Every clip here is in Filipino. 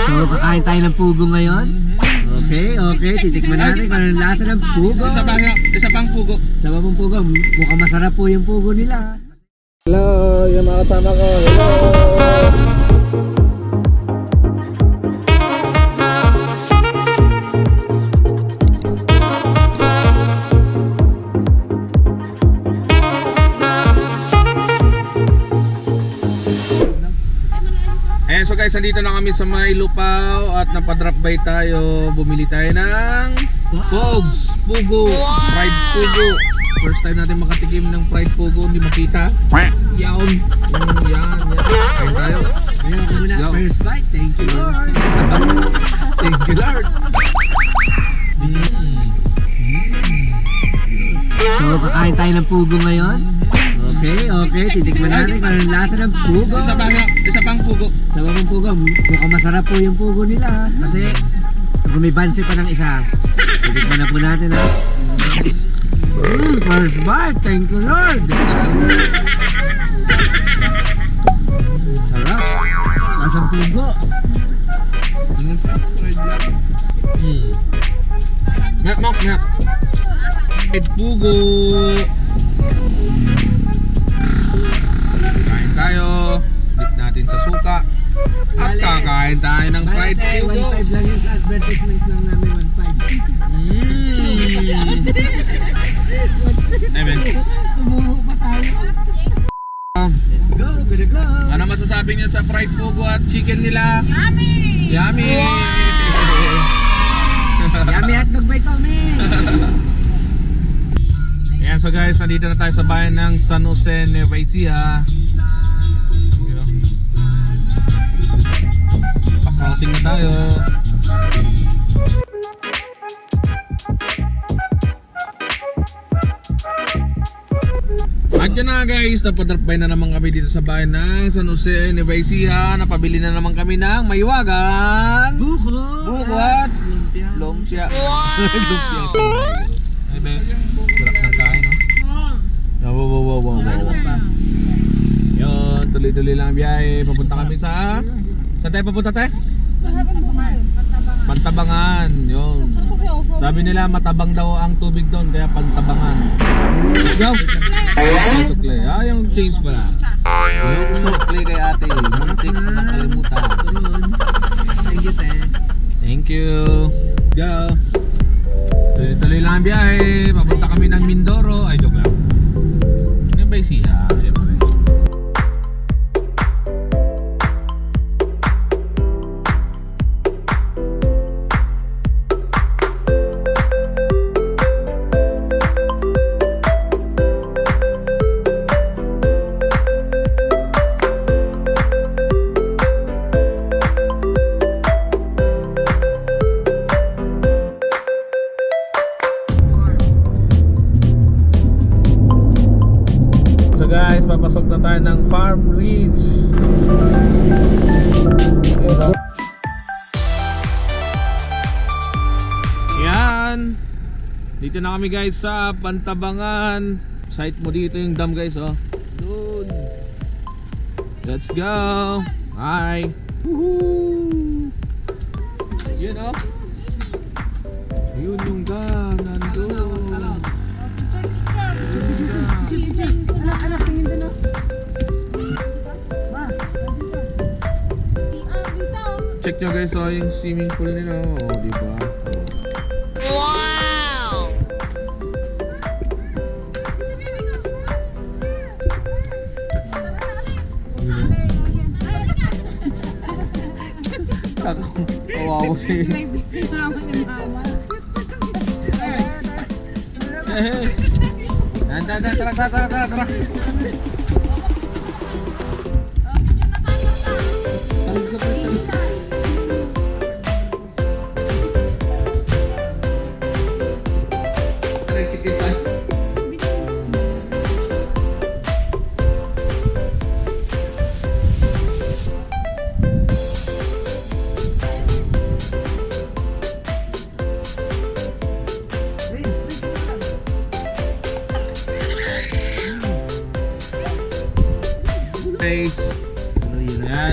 So, kakain tayo ng pugo ngayon. Okay, titikman natin kung anong lasa ng pugo. Isa pang pugo. Sa babang pugo, mukhang masarap po yung pugo nila. Hello, yung mga kasama ko. Hello. Ayan, so guys, nandito na kami sa May Lupaw at napadrop by tayo. Bumili tayo ng Pogs, Pugo, fried Pugo. First time natin makatikim ng fried Pugo, hindi makita. Yan. Kain tayo. Ayan, muna, first bite. Thank you, Lord. Thank you, Lord. So, kakain tayo ng pugo ngayon. Okay, titikman natin kung anong lasa ng pugo. Isa pang pugo. Sa babang pugo, mukhang masarap po yung pugo nila. Kasi, gumibansi pa ng isa. Titikman na po natin, ha. First bite. Thank you, Lord. Sarap. Lasang pugo. Ano siya? Fried lang. Mak. Fried Pugo. Kain tayo. Dip natin sa suka. At kakain tayo ng fried Pugo. 1.5 lang yung sa advertisement lang namin, 1.5. Amen. Tumuho pa tayo. Let's go, gotta go. Ano masasabi niyo sa fried Pugo at chicken nila? Yummy! Yummy hotdog by Tommy. Ayan, so guys, nandito na tayo sa bayan ng San Jose, Nueva Ecija. You know, pa-crossing na tayo. At yun na guys, napadrop by na naman kami dito sa bayan ng San Jose, Nueva Ecija. Napabili na naman kami ng maywagan, buko at lumpia. Lumpia. Ay, be. Sarap ng kain, no? Wow. Yun, tuloy-tuloy lang ang biyahe. Papunta kami sa... Saan tayo papunta tayo? Pantabangan. Yun. Sabi nila matabang daw ang tubig doon, kaya Pantabangan. Let's go! Sukle. Yung change pala. Yung sukle kay ate. Muntik na nakalimutan. Thank you, Ten. Thank you. Go! Tuloy-tuloy lang ang biyahe. Papunta kami ng Mindoro. Ay, joke lang. Ano ba yung siya? Siyempre. Guys, papasok na tayo ng Farm Ridge. Yan. Dito na kami guys sa Pantabangan. Site mo dito yung dam guys, oh. Doon. Let's go. Hi. Woohoo. Yun, oh. Yun yung dam. Nandun. Check nyo guys, yung swimming pool nila, diba? Wow! Kawawa siya. Tara.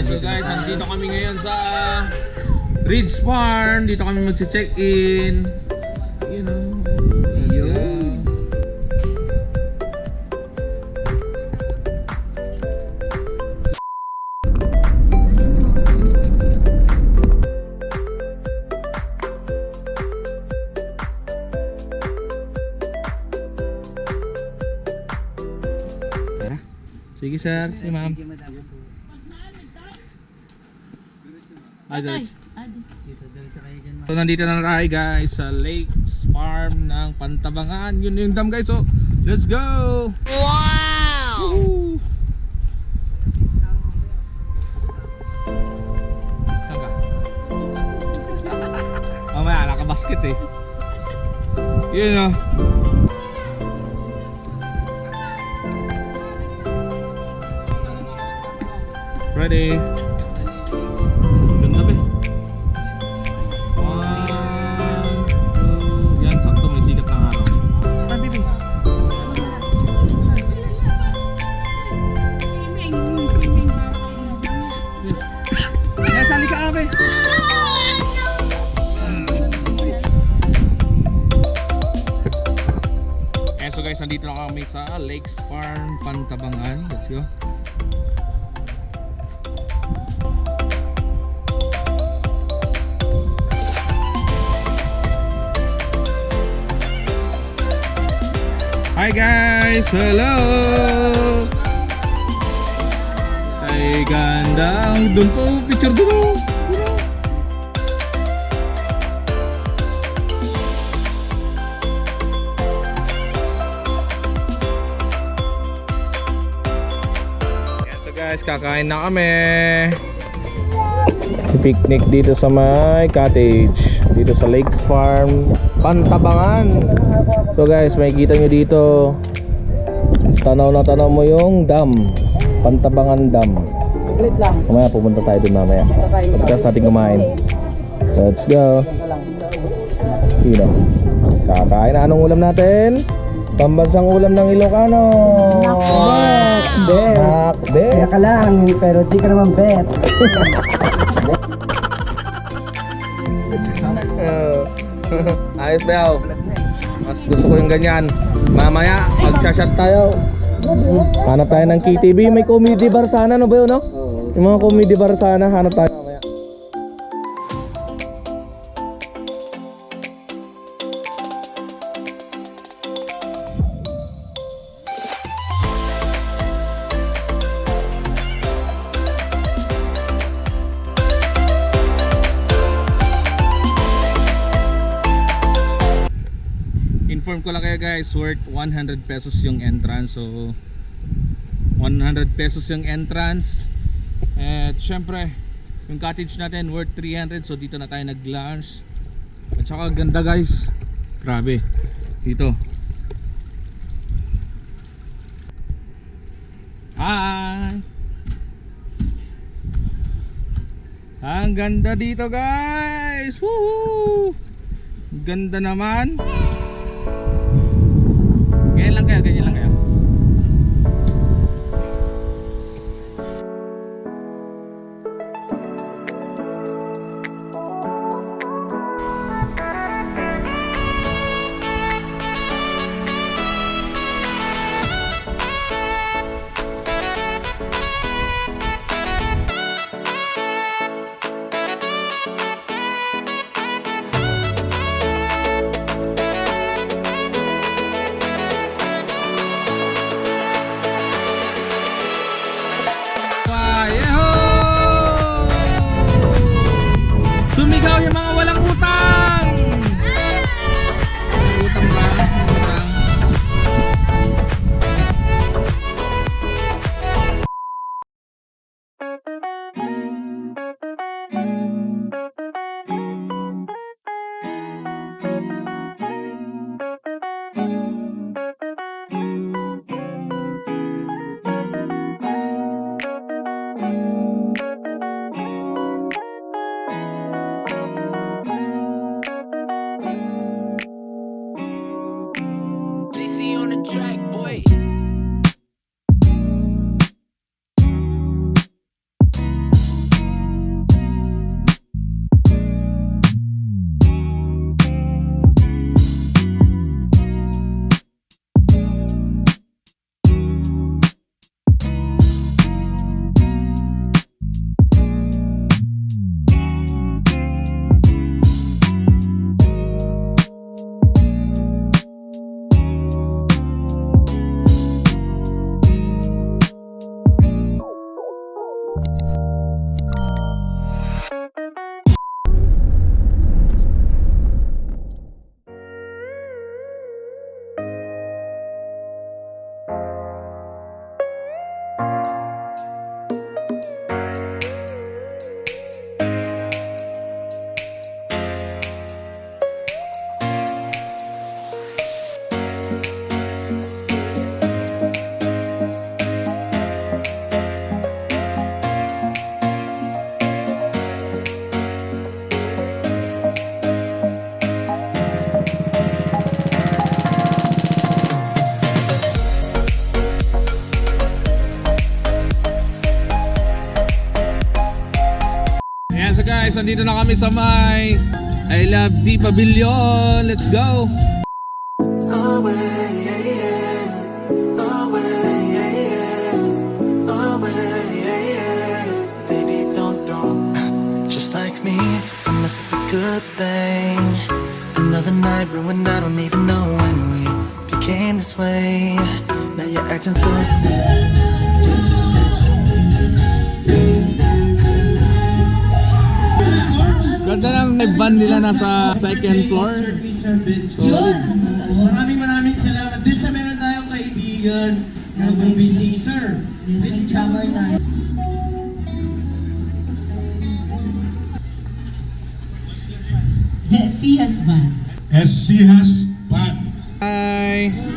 So guys, andito kami ngayon sa Ridge Farm. Dito kami mag-check-in. You know. Let's go. Sige sir, si ma'am. Ay, diretso. So nandito na tayo guys sa Lakes Farm ng Pantabangan. Yun yung dam guys, so let's go! Wow! Woohoo! Saan ka? Mamaya, naka-basket eh. Yun o. Ready? Ganda ba? 1, 2, yan, sakto may sikat ng araw. Ay, baby. Yan, sali ka abe. So guys, nandito na kami sa Lakes Farm, Pantabangan. Let's go. Hi guys! Hello! Ay ganda! Doon po! Picture doon! So guys, kakain na kami! Picnic dito sa may cottage. Dito sa Lakes Farm, Pantabangan. So guys, makikita nyo dito, tanaw na tanaw mo yung dam, Pantabangan Dam. Mamaya pupunta tayo dun mamaya. Pagkas natin kumain. Let's go. Sino? Kakain na. Anong ulam natin? Pambansang ulam ng Ilocano. Bet. Kaya ka lang, pero di ka naman bet. Ayos ba yaw? Mas gusto ko yung ganyan. Mamaya, mag-shot tayo. Hanap tayo ng KTV. May comedy bar sana, no ba yun, no? Yung mga comedy bar sana, hanap tayo mamaya. Inform ko lang kayo guys, worth 100 pesos yung entrance. So 100 pesos yung entrance. At syempre yung cottage natin worth 300. So dito na tayo nag-lunch. At saka ganda guys. Grabe. Dito. Hi! Ang ganda dito guys. Woohoo! Ganda naman. Ganyan lang kayo. guys, andito na kami sa may I Love D Pavilion. Let's go! Baby, don't just like me to mess up a good thing. Another night ruined, I don't even know when we became this way. Now you're acting so. Ganda ng van nila nasa second floor. Maraming salamat. This sa meron tayong kaibigan na busy, sir. Miss Camera tayo. SC has band. SC has band. Hi!